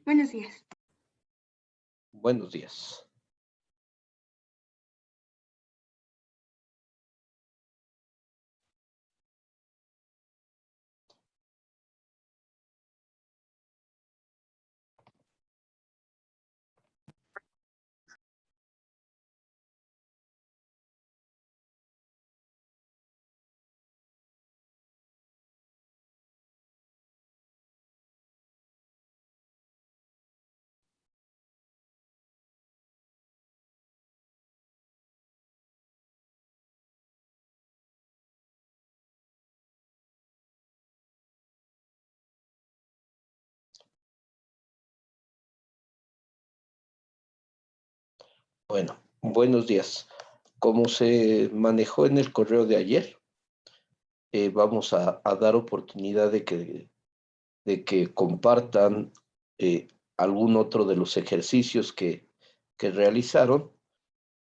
Buenos días. Buenos días. Bueno, buenos días. Como se manejó en el correo de ayer, vamos a dar oportunidad de que compartan algún otro de los ejercicios que realizaron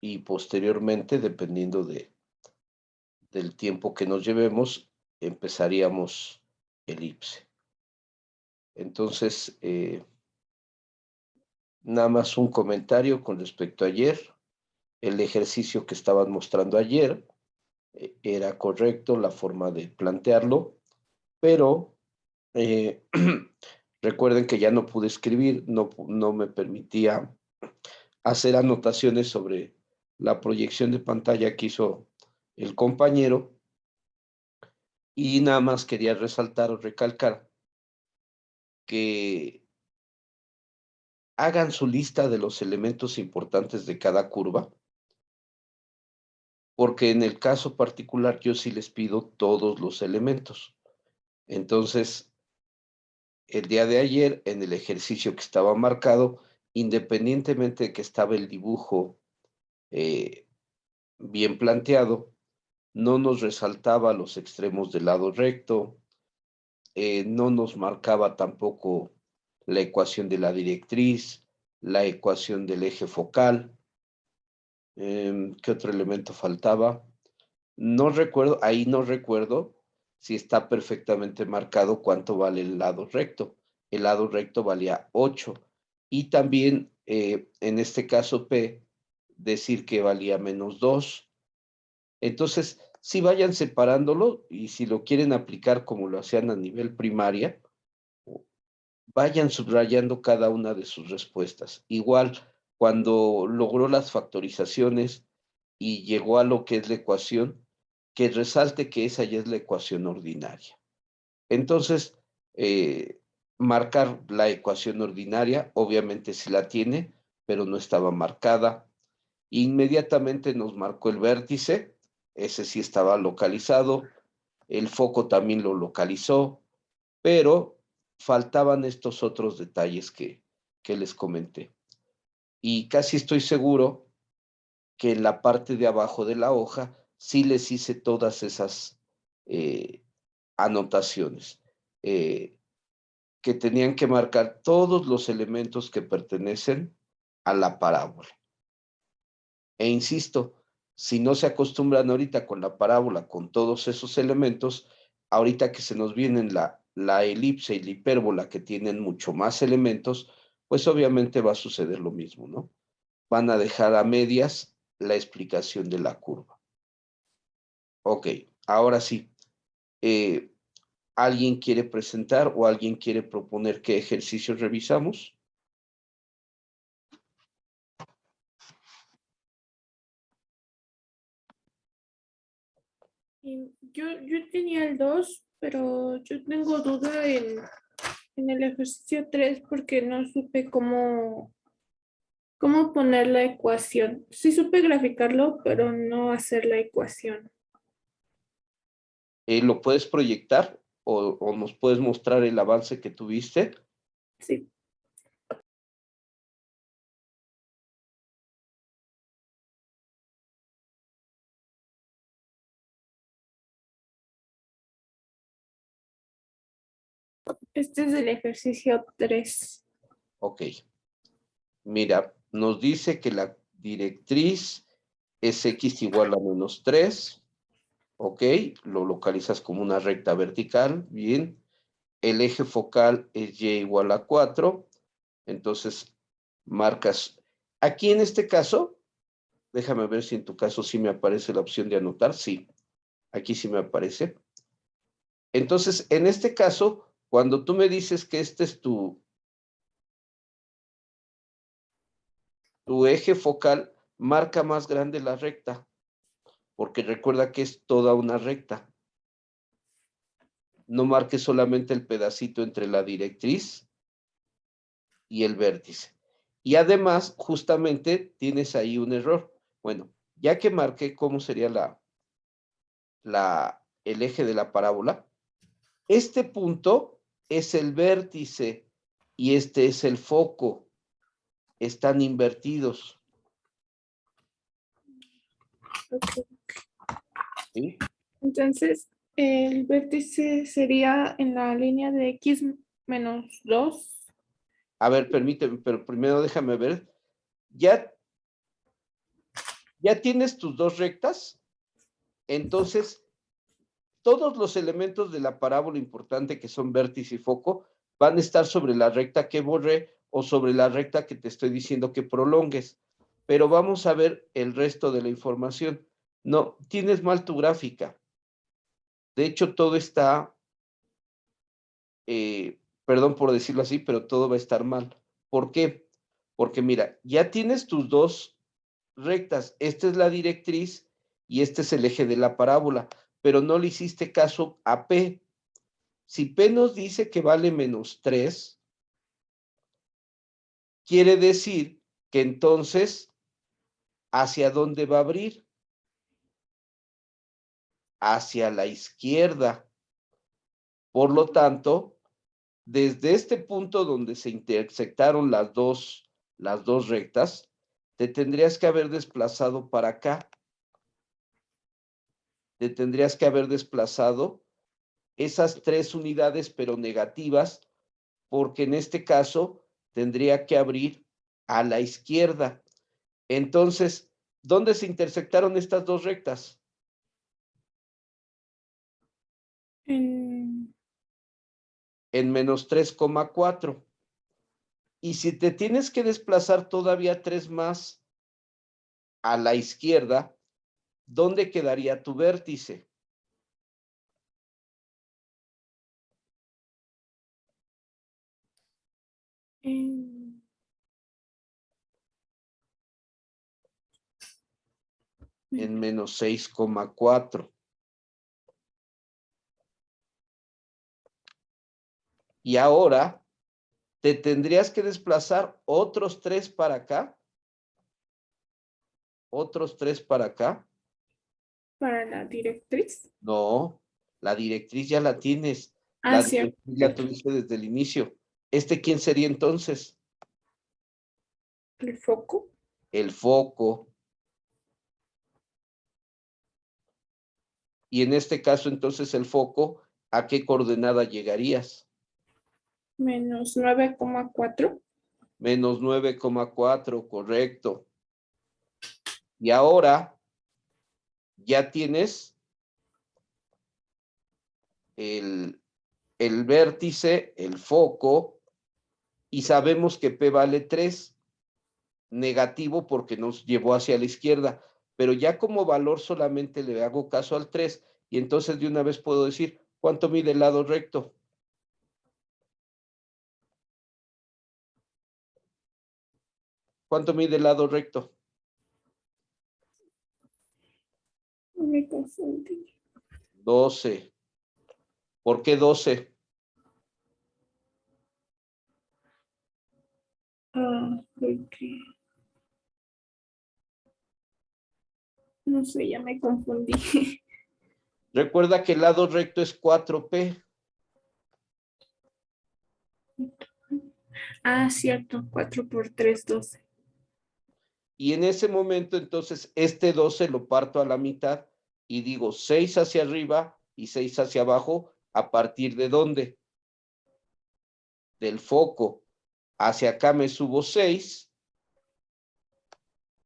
y posteriormente, dependiendo del tiempo que nos llevemos, empezaríamos el IPSE. Entonces, nada más un comentario con respecto a ayer. El ejercicio que estaban mostrando ayer era correcto la forma de plantearlo, pero recuerden que ya no pude escribir, no me permitía hacer anotaciones sobre la proyección de pantalla que hizo el compañero y nada más quería resaltar o recalcar que hagan su lista de los elementos importantes de cada curva, porque en el caso particular yo sí les pido todos los elementos. Entonces, el día de ayer, en el ejercicio que estaba marcado, independientemente de que estaba el dibujo eh, bien planteado, no nos resaltaba los extremos del lado recto, no nos marcaba tampoco la ecuación de la directriz, la ecuación del eje focal. ¿Qué otro elemento faltaba? No recuerdo, ahí no recuerdo si está perfectamente marcado cuánto vale el lado recto. El lado recto valía 8. Y también, en este caso P, decir que valía -2. Entonces, sí vayan separándolo y si lo quieren aplicar como lo hacían a nivel primaria, vayan subrayando cada una de sus respuestas. Igual, cuando logró las factorizaciones y llegó a lo que es la ecuación, que resalte que esa ya es la ecuación ordinaria. Entonces, marcar la ecuación ordinaria, obviamente sí la tiene, pero no estaba marcada. Inmediatamente nos marcó el vértice, ese sí estaba localizado, el foco también lo localizó, pero faltaban estos otros detalles que les comenté. Y casi estoy seguro que en la parte de abajo de la hoja sí les hice todas esas anotaciones, que tenían que marcar todos los elementos que pertenecen a la parábola. E insisto, si no se acostumbran ahorita con la parábola, con todos esos elementos, ahorita que se nos vienen la elipse y la hipérbola que tienen mucho más elementos, pues obviamente va a suceder lo mismo, ¿no? Van a dejar a medias la explicación de la curva. Ok, ahora sí. ¿Alguien quiere presentar o alguien quiere proponer qué ejercicios revisamos? Yo tenía el 2, pero yo tengo duda en el ejercicio 3 porque no supe cómo poner la ecuación. Sí supe graficarlo, pero no hacer la ecuación. ¿Lo puedes proyectar o nos puedes mostrar el avance que tuviste? Sí. Este es el ejercicio 3. Ok. Mira, nos dice que la directriz es x igual a -3. Ok, lo localizas como una recta vertical. Bien. El eje focal es y igual a 4. Entonces, marcas. Aquí en este caso, déjame ver si en tu caso sí me aparece la opción de anotar. Sí, aquí sí me aparece. Entonces, en este caso, cuando tú me dices que este es tu eje focal, marca más grande la recta, porque recuerda que es toda una recta. No marques solamente el pedacito entre la directriz y el vértice. Y además, justamente, tienes ahí un error. Bueno, ya que marqué cómo sería el eje de la parábola, este punto es el vértice y este es el foco. Están invertidos. Ok. ¿Sí? Entonces, el vértice sería en la línea de x menos 2. A ver, permíteme, pero primero déjame ver. Ya tienes tus dos rectas, entonces todos los elementos de la parábola importante que son vértice y foco van a estar sobre la recta que borré o sobre la recta que te estoy diciendo que prolongues. Pero vamos a ver el resto de la información. No, tienes mal tu gráfica. De hecho, todo está, perdón por decirlo así, pero todo va a estar mal. ¿Por qué? Porque mira, ya tienes tus dos rectas. Esta es la directriz y este es el eje de la parábola, pero no le hiciste caso a P. Si P nos dice que vale menos 3, quiere decir que entonces, ¿hacia dónde va a abrir? Hacia la izquierda. Por lo tanto, desde este punto donde se intersectaron las dos rectas, te tendrías que haber desplazado para acá. Te tendrías que haber desplazado esas 3 unidades, pero negativas, porque en este caso tendría que abrir a la izquierda. Entonces, ¿dónde se intersectaron estas dos rectas? En En menos 3,4. Y si te tienes que desplazar todavía 3 más a la izquierda, ¿dónde quedaría tu vértice? en En menos 6,4. Y ahora te tendrías que desplazar otros 3 para acá. Otros 3 para acá. para la directriz. No, la directriz ya la tienes. Ah, La cierto, directriz la cierto. tuviste desde el inicio. ¿Quién sería entonces? El foco. El foco. Y en este caso, entonces, el foco, ¿a qué coordenada llegarías? Menos 9,4. Menos 9,4, correcto. Y ahora ya tienes el, vértice, el foco, y sabemos que P vale 3, negativo porque nos llevó hacia la izquierda, pero ya como valor solamente le hago caso al 3, y entonces de una vez puedo decir, ¿cuánto mide el lado recto? ¿Cuánto mide el lado recto? Me confundí. 12. ¿Por qué 12? Ah, porque no sé, ya me confundí. Recuerda que el lado recto es 4P. Ah, cierto, 4 por 3, 12. Y en ese momento, entonces, este 12 lo parto a la mitad y digo 6 hacia arriba y 6 hacia abajo. ¿A partir de dónde? Del foco. Hacia acá me subo 6.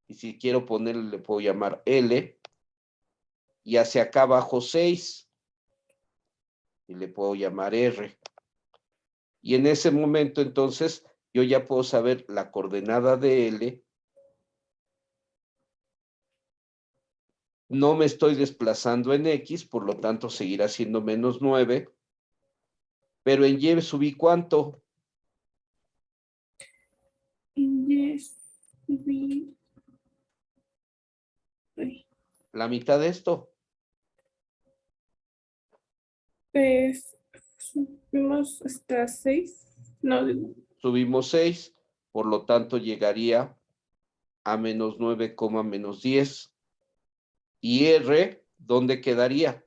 Y si quiero ponerle, le puedo llamar L. Y hacia acá bajo 6. Y le puedo llamar R. Y en ese momento, entonces, yo ya puedo saber la coordenada de L. No me estoy desplazando en X, por lo tanto seguirá siendo menos 9. Pero en Y subí ¿cuánto? La mitad de esto. Pues subimos hasta 6. No, Subimos 6, por lo tanto llegaría a menos 9, menos 10. Y R, ¿dónde quedaría?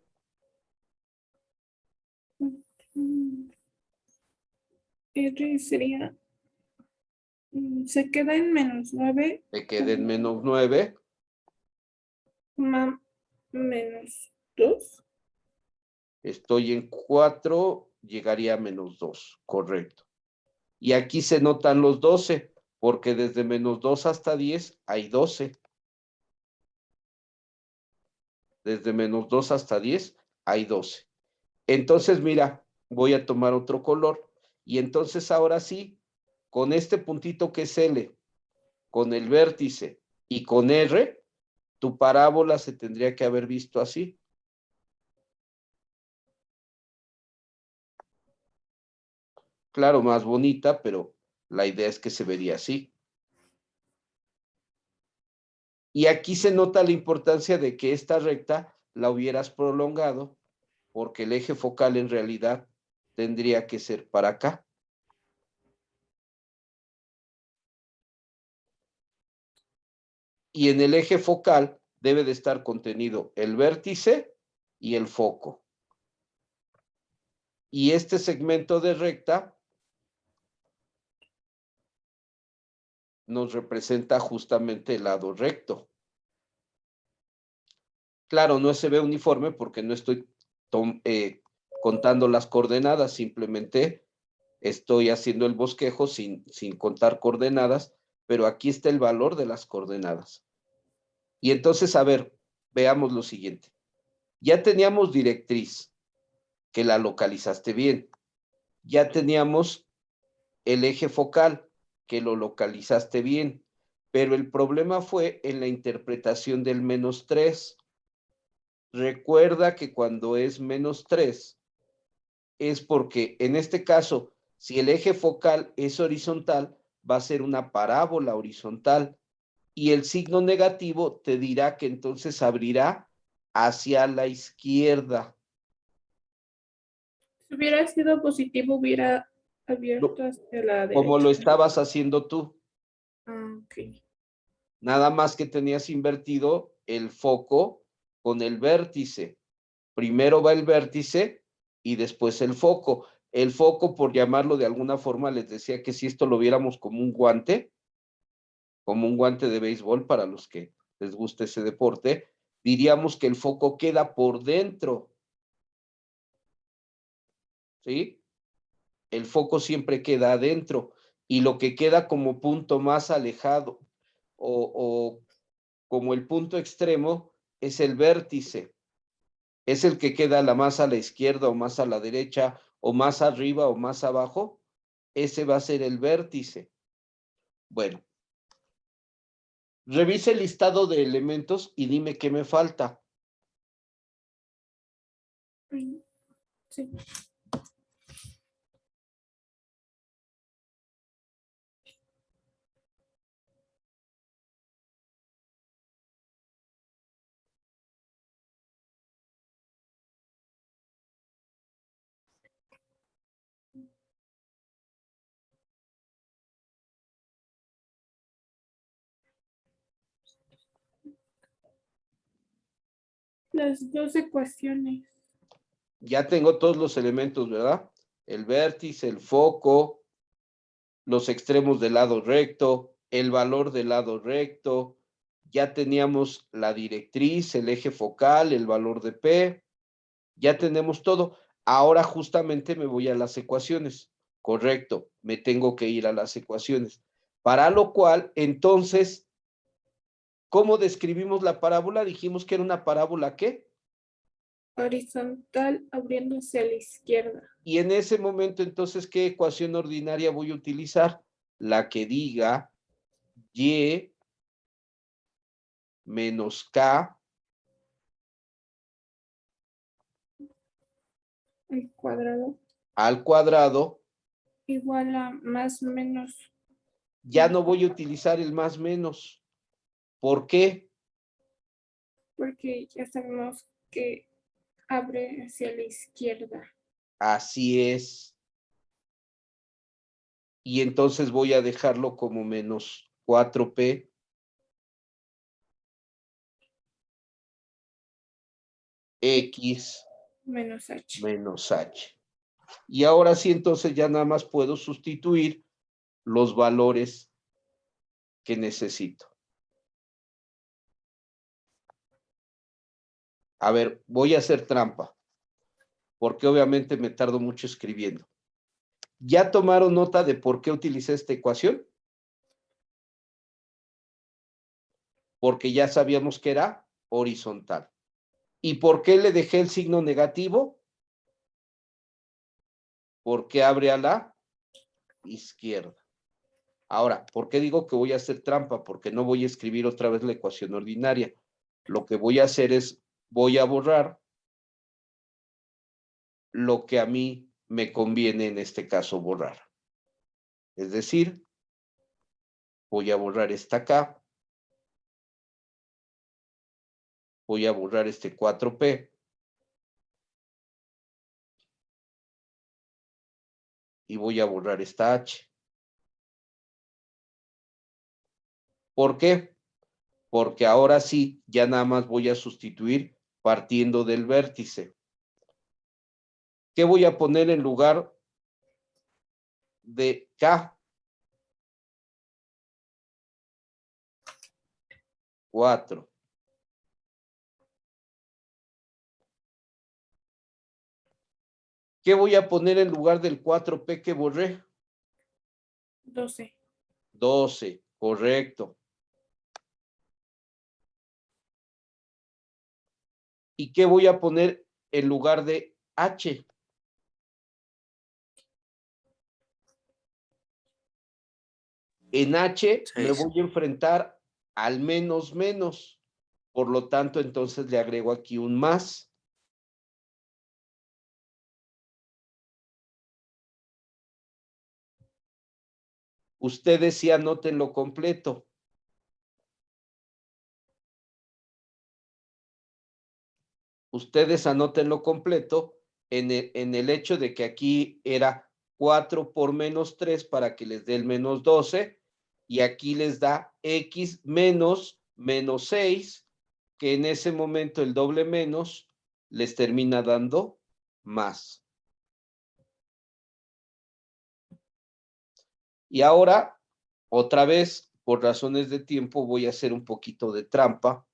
R sería, se queda en menos 9, Me quedé en menos 9. menos 2. Estoy en 4, llegaría a menos 2, correcto. Y aquí se notan los 12, porque desde menos 2 hasta 10 hay 12. Desde menos 2 hasta 10 hay 12. Entonces, mira, voy a tomar otro color. Y entonces ahora sí, con este puntito que es L, con el vértice y con R, tu parábola se tendría que haber visto así. Claro, más bonita, pero la idea es que se vería así. Y aquí se nota la importancia de que esta recta la hubieras prolongado, porque el eje focal en realidad tendría que ser para acá. Y en el eje focal debe de estar contenido el vértice y el foco. Y este segmento de recta nos representa justamente el lado recto. Claro, no se ve uniforme porque no estoy contando las coordenadas, simplemente estoy haciendo el bosquejo sin contar coordenadas, pero aquí está el valor de las coordenadas. Y entonces, a ver, veamos lo siguiente. Ya teníamos directriz, que la localizaste bien. Ya teníamos el eje focal, que lo localizaste bien. Pero el problema fue en la interpretación del menos 3. Recuerda que cuando es menos 3, es porque en este caso, si el eje focal es horizontal, va a ser una parábola horizontal. Y el signo negativo te dirá que entonces abrirá hacia la izquierda. Si hubiera sido positivo, hubiera abierto hacia la Como derecha. lo estabas haciendo tú. Ok. Nada más que tenías invertido el foco con el vértice. Primero va el vértice y después el foco. El foco, por llamarlo de alguna forma, les decía que si esto lo viéramos como un guante de béisbol para los que les gusta ese deporte, diríamos que el foco queda por dentro. ¿Sí? El foco siempre queda adentro y lo que queda como punto más alejado o como el punto extremo es el vértice. Es el que queda más a la izquierda o más a la derecha o más arriba o más abajo. Ese va a ser el vértice. Bueno, revisa el listado de elementos y dime qué me falta. Sí. Las dos ecuaciones. Ya tengo todos los elementos, ¿verdad? El vértice, el foco, los extremos del lado recto, el valor del lado recto. Ya teníamos la directriz, el eje focal, el valor de P. Ya tenemos todo. Ahora justamente me voy a las ecuaciones. Correcto, me tengo que ir a las ecuaciones. Para lo cual, entonces, ¿cómo describimos la parábola? Dijimos que era una parábola, ¿qué? Horizontal abriéndose a la izquierda. Y en ese momento, entonces, ¿qué ecuación ordinaria voy a utilizar? la que diga y menos k El cuadrado al cuadrado. igual a más o menos. Ya no voy a utilizar el más menos. ¿Por qué? Porque ya sabemos que abre hacia la izquierda. Así es. Y entonces voy a dejarlo como menos 4p x Menos h. menos h. Y ahora sí, entonces ya nada más puedo sustituir los valores que necesito. A ver, voy a hacer trampa, porque obviamente me tardo mucho escribiendo. ¿Ya tomaron nota de por qué utilicé esta ecuación? Porque ya sabíamos que era horizontal. ¿Y por qué le dejé el signo negativo? Porque abre a la izquierda. Ahora, ¿por qué digo que voy a hacer trampa? Porque no voy a escribir otra vez la ecuación ordinaria. Lo que voy a hacer es, voy a borrar lo que a mí me conviene en este caso borrar. Es decir, voy a borrar esta acá. Voy a borrar este 4p. Y voy a borrar esta h. ¿Por qué? Porque ahora sí, ya nada más voy a sustituir partiendo del vértice. ¿Qué voy a poner en lugar de K? 4. ¿Qué voy a poner en lugar del 4p que borré? 12. 12, correcto. ¿Y qué voy a poner en lugar de h? En h me 6. voy a enfrentar al menos menos. Por lo tanto, entonces le agrego aquí un más. Ustedes sí anótenlo completo. Ustedes anótenlo completo en el hecho de que aquí era 4 por menos 3 para que les dé el menos 12 y aquí les da x menos 6, que en ese momento el doble menos les termina dando más. Y ahora, otra vez, por razones de tiempo, voy a hacer un poquito de trampa.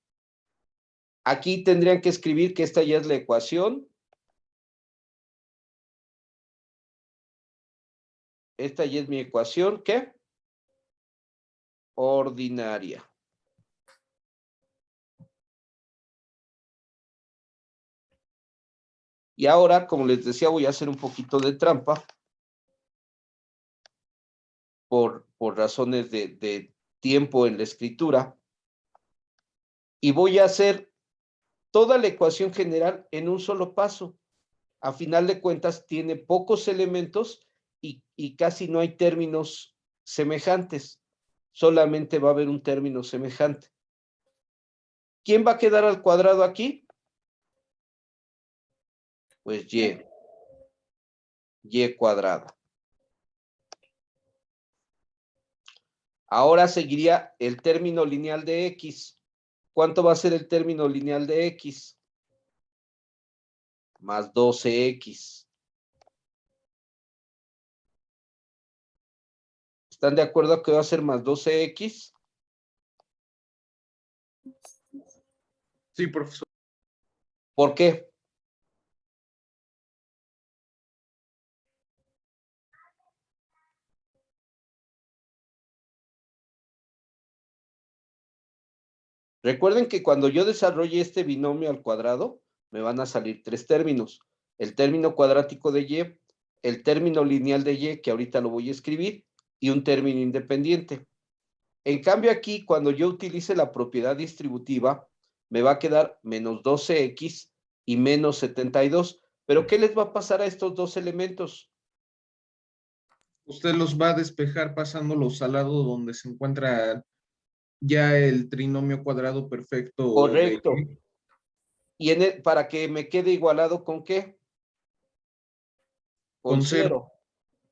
Aquí tendrían que escribir que esta ya es la ecuación. Esta ya es mi ecuación, ¿qué? Ordinaria. Y ahora, como les decía, voy a hacer un poquito de trampa por razones de tiempo en la escritura. Y voy a hacer toda la ecuación general en un solo paso. A final de cuentas, tiene pocos elementos y casi no hay términos semejantes. Solamente va a haber un término semejante. ¿Quién va a quedar al cuadrado aquí? Pues y cuadrada. Ahora seguiría el término lineal de x. ¿Cuánto va a ser el término lineal de x? Más 12x. ¿Están de acuerdo que va a ser más 12x? Sí, profesor. ¿Por qué? Recuerden que cuando yo desarrolle este binomio al cuadrado, me van a salir tres términos. El término cuadrático de y, el término lineal de y, que ahorita lo voy a escribir, y un término independiente. En cambio aquí, cuando yo utilice la propiedad distributiva, me va a quedar menos 12x y menos 72. ¿Pero qué les va a pasar a estos dos elementos? Usted los va a despejar pasándolos al lado donde se encuentra ya el trinomio cuadrado perfecto Correcto. de Y para que me quede igualado ¿con qué? Con Con cero. 0.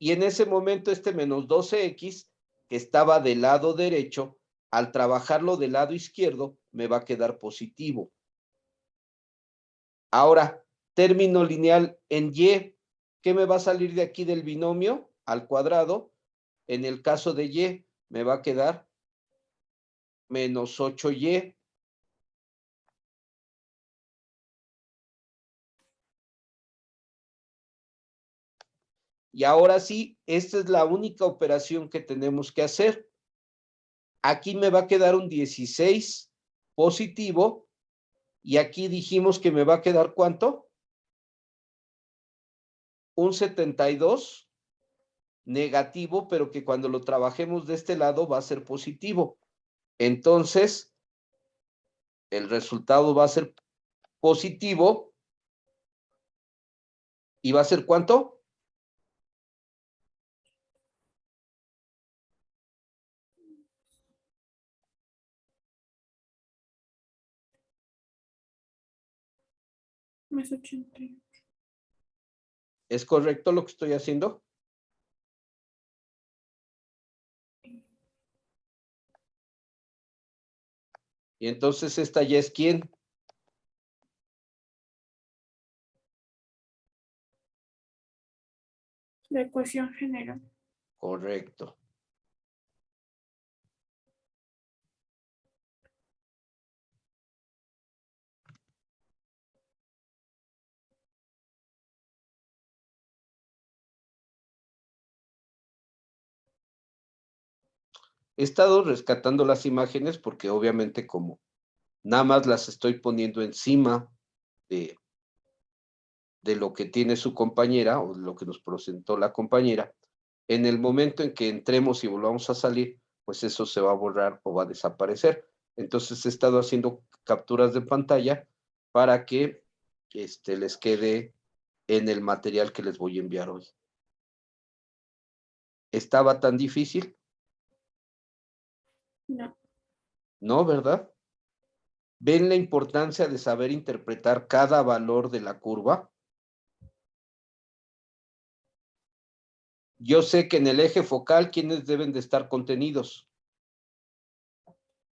Y en ese momento este menos 12x, que estaba del lado derecho, al trabajarlo del lado izquierdo, me va a quedar positivo. Ahora, término lineal en y, ¿qué me va a salir de aquí del binomio al cuadrado? En el caso de y, me va a quedar menos 8y. Y ahora sí, esta es la única operación que tenemos que hacer. Aquí me va a quedar un 16 positivo y aquí dijimos que me va a quedar ¿cuánto? Un 72 negativo, pero que cuando lo trabajemos de este lado va a ser positivo. Entonces, el resultado va a ser positivo y va a ser ¿cuánto? Más 80. ¿Es correcto lo que estoy haciendo? Y entonces esta ya es ¿quién? La ecuación general. Correcto. He estado rescatando las imágenes porque obviamente como nada más las estoy poniendo encima de lo que tiene su compañera o de lo que nos presentó la compañera, en el momento en que entremos y volvamos a salir, pues eso se va a borrar o va a desaparecer. Entonces he estado haciendo capturas de pantalla para que les quede en el material que les voy a enviar hoy. ¿Estaba tan difícil? No. No, ¿verdad? ¿Ven la importancia de saber interpretar cada valor de la curva? Yo sé que en el eje focal, ¿quiénes deben de estar contenidos?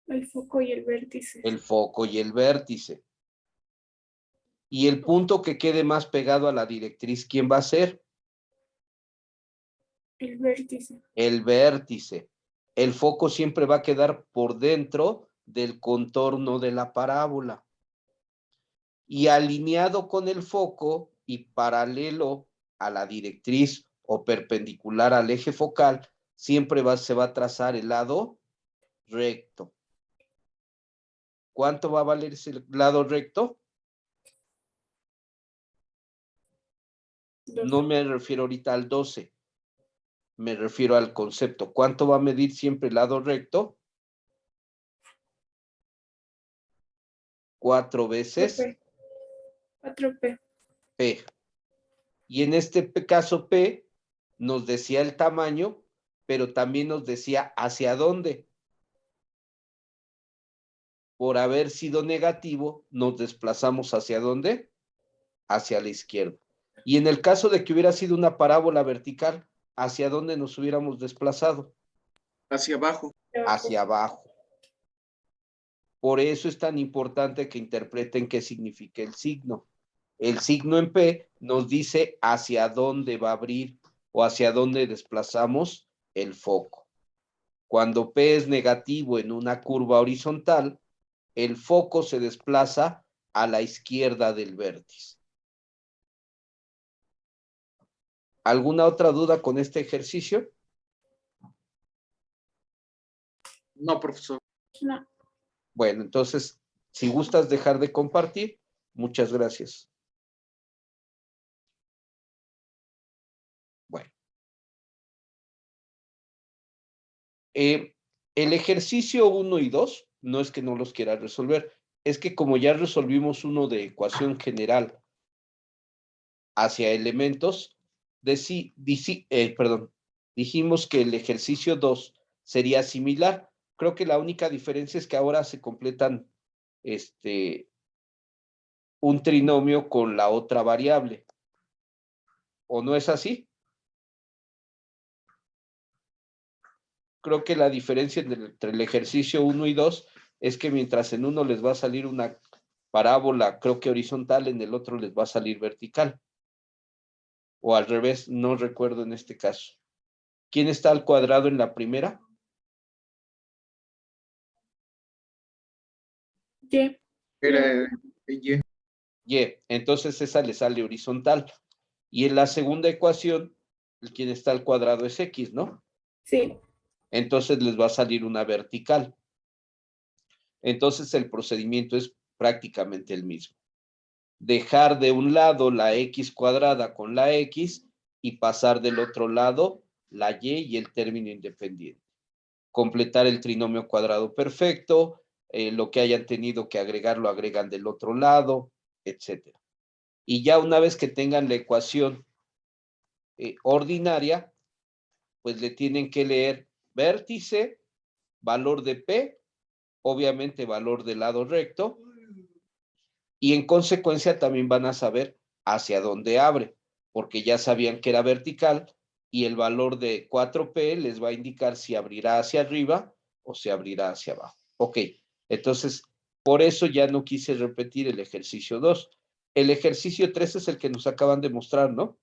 El foco y el vértice. El foco y el vértice. Y el punto que quede más pegado a la directriz, ¿quién va a ser? El vértice. El vértice. El foco siempre va a quedar por dentro del contorno de la parábola. Y alineado con el foco y paralelo a la directriz o perpendicular al eje focal, siempre se va a trazar el lado recto. ¿Cuánto va a valer ese lado recto? 12. No me refiero ahorita al 12, me refiero al concepto. ¿Cuánto va a medir siempre el lado recto? 4 veces 4P. P. Y en este caso P nos decía el tamaño, pero también nos decía hacia dónde. Por haber sido negativo, nos desplazamos hacia dónde? Hacia la izquierda. Y en el caso de que hubiera sido una parábola vertical, ¿hacia dónde nos hubiéramos desplazado? hacia abajo. Hacia abajo. Por eso es tan importante que interpreten qué significa el signo. El signo en P nos dice hacia dónde va a abrir o hacia dónde desplazamos el foco. Cuando P es negativo en una curva horizontal, el foco se desplaza a la izquierda del vértice. ¿Alguna otra duda con este ejercicio? No, profesor. No. Bueno, entonces, si gustas dejar de compartir, muchas gracias. Bueno. El ejercicio 1 y 2 no es que no los quiera resolver, es que como ya resolvimos uno de ecuación general hacia elementos, dijimos que el ejercicio 2 sería similar. Creo que la única diferencia es que ahora se completan un trinomio con la otra variable. ¿O no es así? Creo que la diferencia entre el ejercicio 1 y 2 es que mientras en uno les va a salir una parábola, creo que horizontal, en el otro les va a salir vertical. O al revés, no recuerdo en este caso. ¿Quién está al cuadrado en la primera? Y. Era Y. Y. Entonces esa le sale horizontal. Y en la segunda ecuación, quien está al cuadrado es X, ¿no? Sí. Entonces les va a salir una vertical. Entonces el procedimiento es prácticamente el mismo. Dejar de un lado la X cuadrada con la X y pasar del otro lado la Y el término independiente. Completar el trinomio cuadrado perfecto, lo que hayan tenido que agregar lo agregan del otro lado, etc. Y ya una vez que tengan la ecuación ordinaria, pues le tienen que leer vértice, valor de P, obviamente valor del lado recto, y en consecuencia también van a saber hacia dónde abre, porque ya sabían que era vertical y el valor de 4P les va a indicar si abrirá hacia arriba o si abrirá hacia abajo. Ok, entonces por eso ya no quise repetir el ejercicio 2. El ejercicio 3 es el que nos acaban de mostrar, ¿no?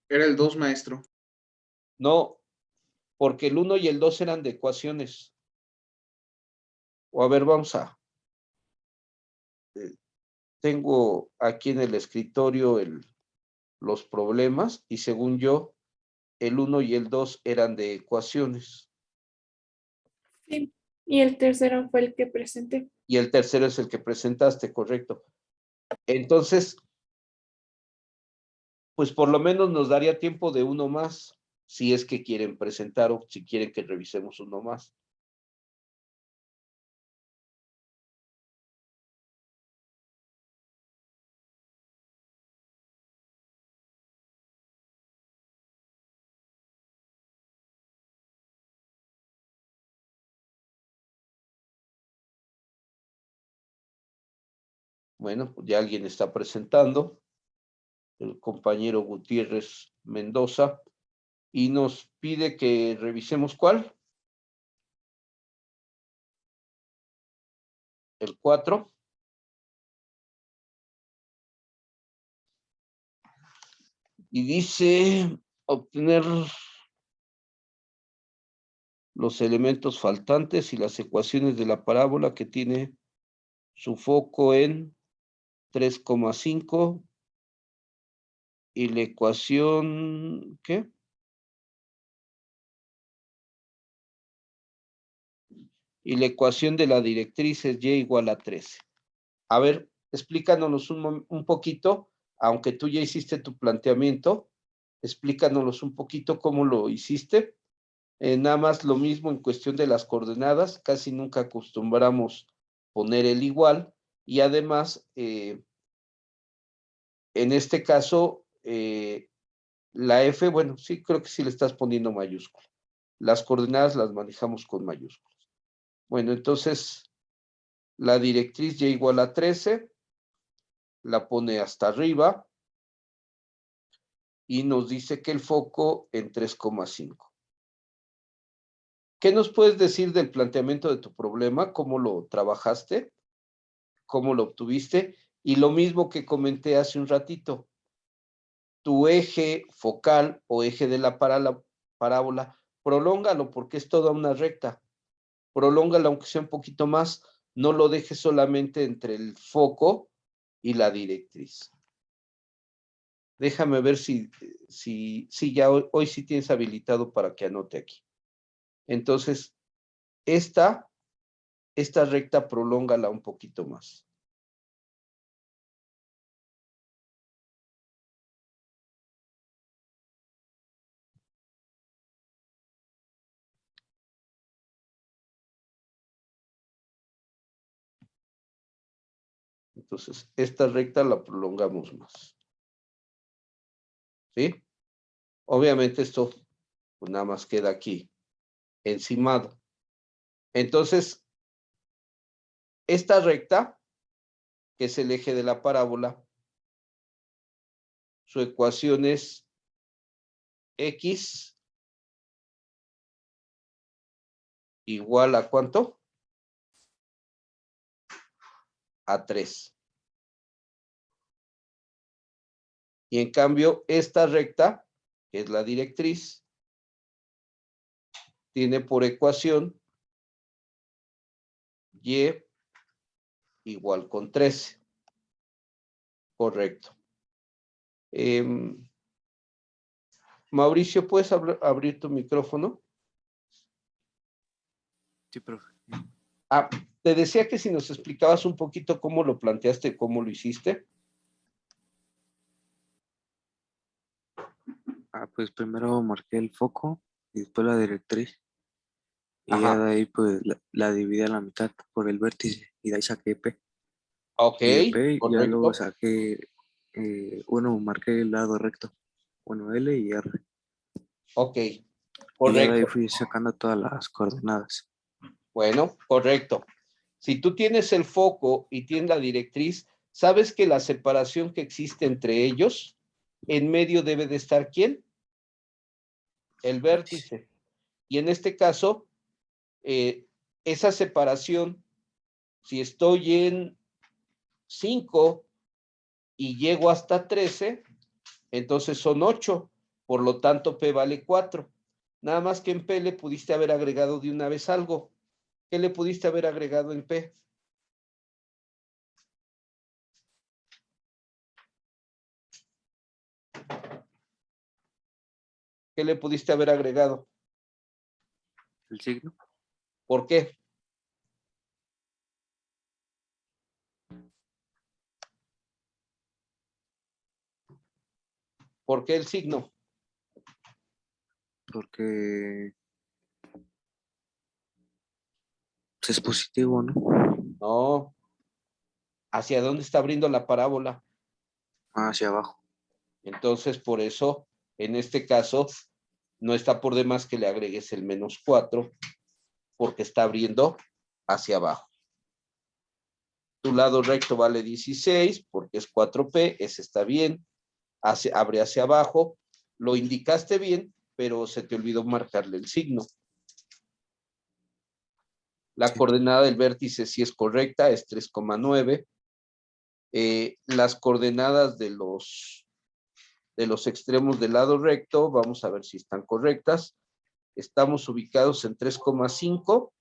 Era el 2, maestro. No, porque el 1 y el 2 eran de ecuaciones. O a ver, vamos a... tengo aquí en el escritorio los problemas y según yo, el 1 y el 2 eran de ecuaciones. Sí. Y el tercero fue el que presenté. Y el tercero es el que presentaste, correcto. Entonces, pues por lo menos nos daría tiempo de uno más, si es que quieren presentar o si quieren que revisemos uno más. Bueno, pues ya alguien está presentando, el compañero Gutiérrez Mendoza, y nos pide que revisemos ¿cuál? El 4. Y dice obtener los elementos faltantes y las ecuaciones de la parábola que tiene su foco en 3,5 y la ecuación, ¿qué? Y la ecuación de la directriz es y igual a 13. A ver, explícanos un poquito, aunque tú ya hiciste tu planteamiento, explícanos un poquito cómo lo hiciste. Nada más lo mismo en cuestión de las coordenadas, casi nunca acostumbramos poner el igual y además, en este caso, la F, bueno, sí, creo que sí le estás poniendo mayúscula. Las coordenadas las manejamos con mayúsculas. Bueno, entonces, la directriz y igual a 13, la pone hasta arriba y nos dice que el foco en 3,5. ¿Qué nos puedes decir del planteamiento de tu problema? ¿Cómo lo trabajaste? ¿Cómo lo obtuviste? Y lo mismo que comenté hace un ratito, tu eje focal o eje de la parábola, prolóngalo porque es toda una recta. Prolóngalo aunque sea un poquito más, no lo dejes solamente entre el foco y la directriz. Déjame ver si ya hoy sí tienes habilitado para que anote aquí. Entonces, esta recta prolóngala un poquito más. Entonces, esta recta la prolongamos más. ¿Sí? Obviamente esto pues nada más queda aquí, encimado. Entonces, esta recta, que es el eje de la parábola, su ecuación es x igual a ¿cuánto? A 3. Y en cambio, esta recta, que es la directriz, tiene por ecuación y igual con 13. Correcto. Mauricio, ¿puedes abrir tu micrófono? Sí, profe. Te decía que si nos explicabas un poquito cómo lo planteaste, cómo lo hiciste. Pues primero marqué el foco y después la directriz. Y Ajá. ya de ahí pues la dividí a la mitad por el vértice y de ahí saqué P. Ok, Y de P ya luego correcto. saqué, marqué el lado recto. Bueno, L y R. Ok, Y ya de ahí correcto. fui sacando todas las coordenadas. Bueno, correcto. Si tú tienes el foco y tienes la directriz, ¿sabes que la separación que existe entre ellos, en medio debe de estar ¿quién? El vértice. Y en este caso, esa separación, si estoy en 5 y llego hasta 13, entonces son 8. Por lo tanto, P vale 4. Nada más que en P le pudiste haber agregado de una vez algo. ¿Qué le pudiste haber agregado en P? ¿Qué le pudiste haber agregado? ¿El signo? ¿Por qué? ¿Por qué el signo? Porque pues, es positivo, ¿no? No. ¿Hacia dónde está abriendo la parábola? Hacia abajo. Entonces, por eso, en este caso, no está por demás que le agregues el -4, porque está abriendo hacia abajo. Tu lado recto vale 16, porque es 4P, ese está bien. Abre hacia abajo. Lo indicaste bien, pero se te olvidó marcarle el signo. La Sí. coordenada del vértice sí es correcta, es 3,9. Las coordenadas de los extremos del lado recto, vamos a ver si están correctas. Estamos ubicados en 3,5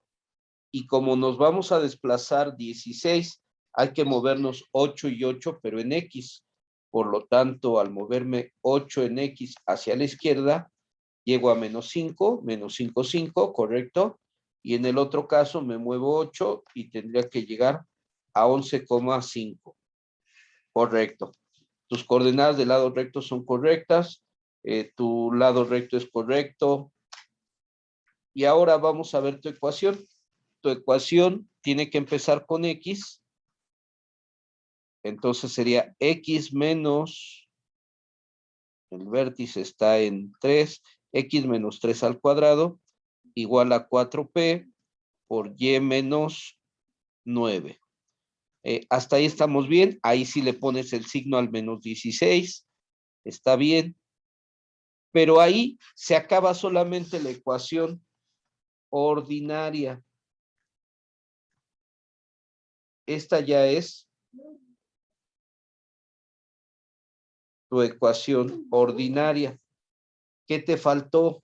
y como nos vamos a desplazar 16, hay que movernos 8 y 8, pero en X. Por lo tanto, al moverme 8 en X hacia la izquierda, llego a -5, -5, 5, correcto. Y en el otro caso me muevo 8 y tendría que llegar a 11,5. Correcto. Tus coordenadas del lado recto son correctas. Tu lado recto es correcto. Y ahora vamos a ver tu ecuación. Tu ecuación tiene que empezar con X. Entonces sería X menos, el vértice está en 3, X menos 3 al cuadrado, igual a 4P por Y menos 9. Hasta ahí estamos bien. Ahí sí le pones el signo al -16. Está bien. Pero ahí se acaba solamente la ecuación ordinaria. Esta ya es tu ecuación ordinaria. ¿Qué te faltó?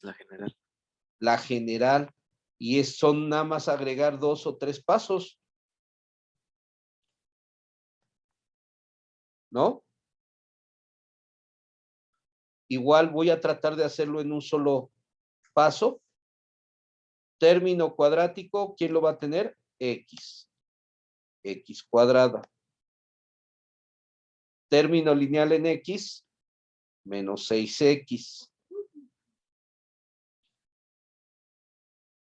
La general. La general. Y son nada más agregar 2 o 3 pasos. ¿No? Igual voy a tratar de hacerlo en un solo paso. Término cuadrático, ¿quién lo va a tener? X. X cuadrada. Término lineal en X, menos 6X.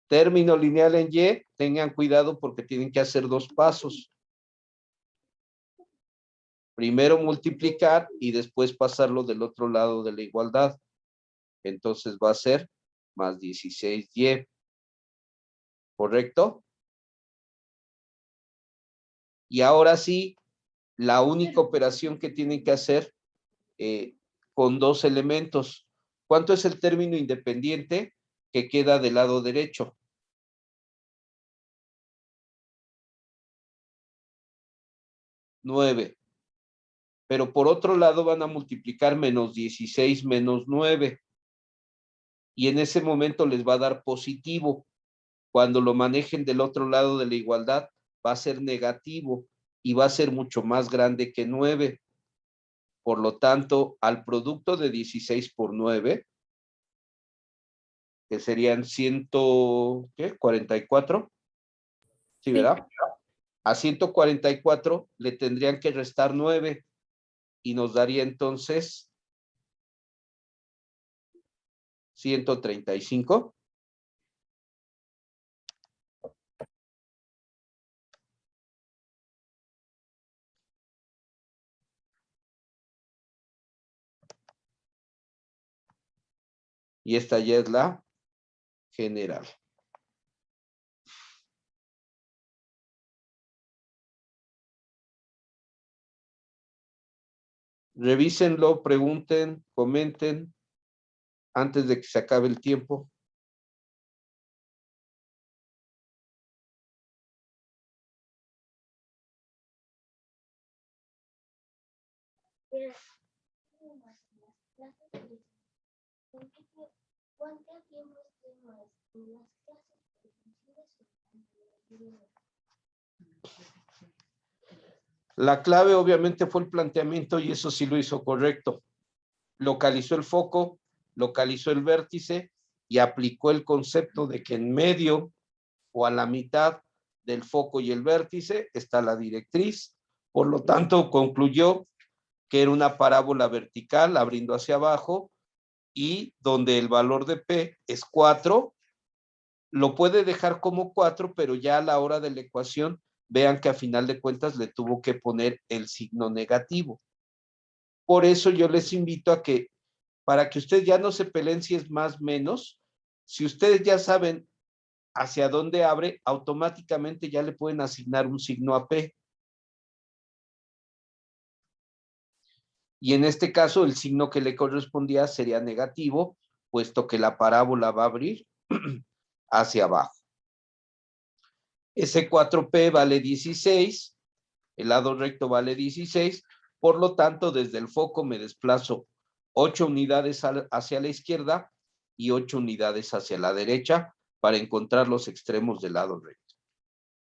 Término lineal en Y, tengan cuidado porque tienen que hacer dos pasos. Primero multiplicar y después pasarlo del otro lado de la igualdad. Entonces va a ser más 16Y. ¿Correcto? Y ahora sí, la única operación que tienen que hacer con dos elementos. ¿Cuánto es el término independiente que queda del lado derecho? 9. Pero por otro lado van a multiplicar menos 16 menos 9. Y en ese momento les va a dar positivo. Cuando lo manejen del otro lado de la igualdad, va a ser negativo y va a ser mucho más grande que 9. Por lo tanto, al producto de 16 por 9, que serían 144, ¿sí, verdad? A 144 le tendrían que restar 9 y nos daría entonces 135. Y esta ya es la general. Revísenlo, pregunten, comenten antes de que se acabe el tiempo. ¿Cuánto tiempo estuvimos en las clases? La clave obviamente fue el planteamiento y eso sí lo hizo correcto. Localizó el foco, localizó el vértice y aplicó el concepto de que en medio o a la mitad del foco y el vértice está la directriz. Por lo tanto, concluyó que era una parábola vertical abriendo hacia abajo y donde el valor de P es 4, lo puede dejar como 4, pero ya a la hora de la ecuación, vean que a final de cuentas le tuvo que poner el signo negativo. Por eso yo les invito a que, para que ustedes ya no se peleen si es más o menos, si ustedes ya saben hacia dónde abre, automáticamente ya le pueden asignar un signo a P. Y en este caso, el signo que le correspondía sería negativo, puesto que la parábola va a abrir hacia abajo. Ese 4P vale 16, el lado recto vale 16, por lo tanto, desde el foco me desplazo 8 unidades hacia la izquierda y 8 unidades hacia la derecha para encontrar los extremos del lado recto.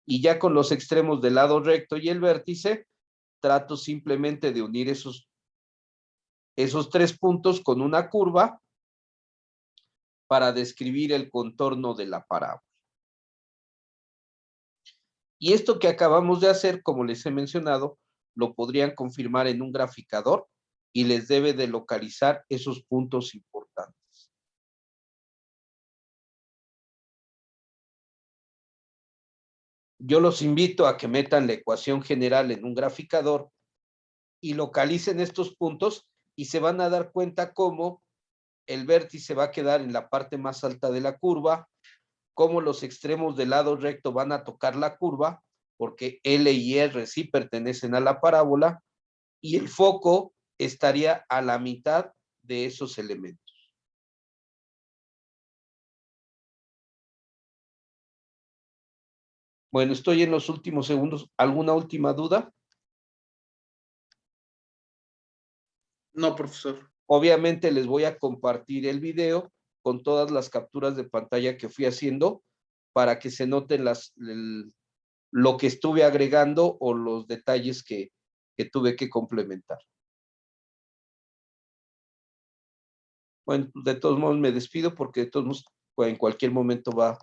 Y ya con los extremos del lado recto y el vértice, trato simplemente de unir esos 3 puntos con una curva para describir el contorno de la parábola. Y esto que acabamos de hacer, como les he mencionado, lo podrían confirmar en un graficador y les debe de localizar esos puntos importantes. Yo los invito a que metan la ecuación general en un graficador y localicen estos puntos y se van a dar cuenta cómo el vértice va a quedar en la parte más alta de la curva, cómo los extremos del lado recto van a tocar la curva, porque L y R sí pertenecen a la parábola, y el foco estaría a la mitad de esos elementos. Bueno, estoy en los últimos segundos. ¿Alguna última duda? No, profesor. Obviamente les voy a compartir el video con todas las capturas de pantalla que fui haciendo para que se noten lo que estuve agregando o los detalles que tuve que complementar. Bueno, de todos modos me despido porque de todos modos en cualquier momento va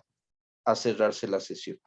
a cerrarse la sesión.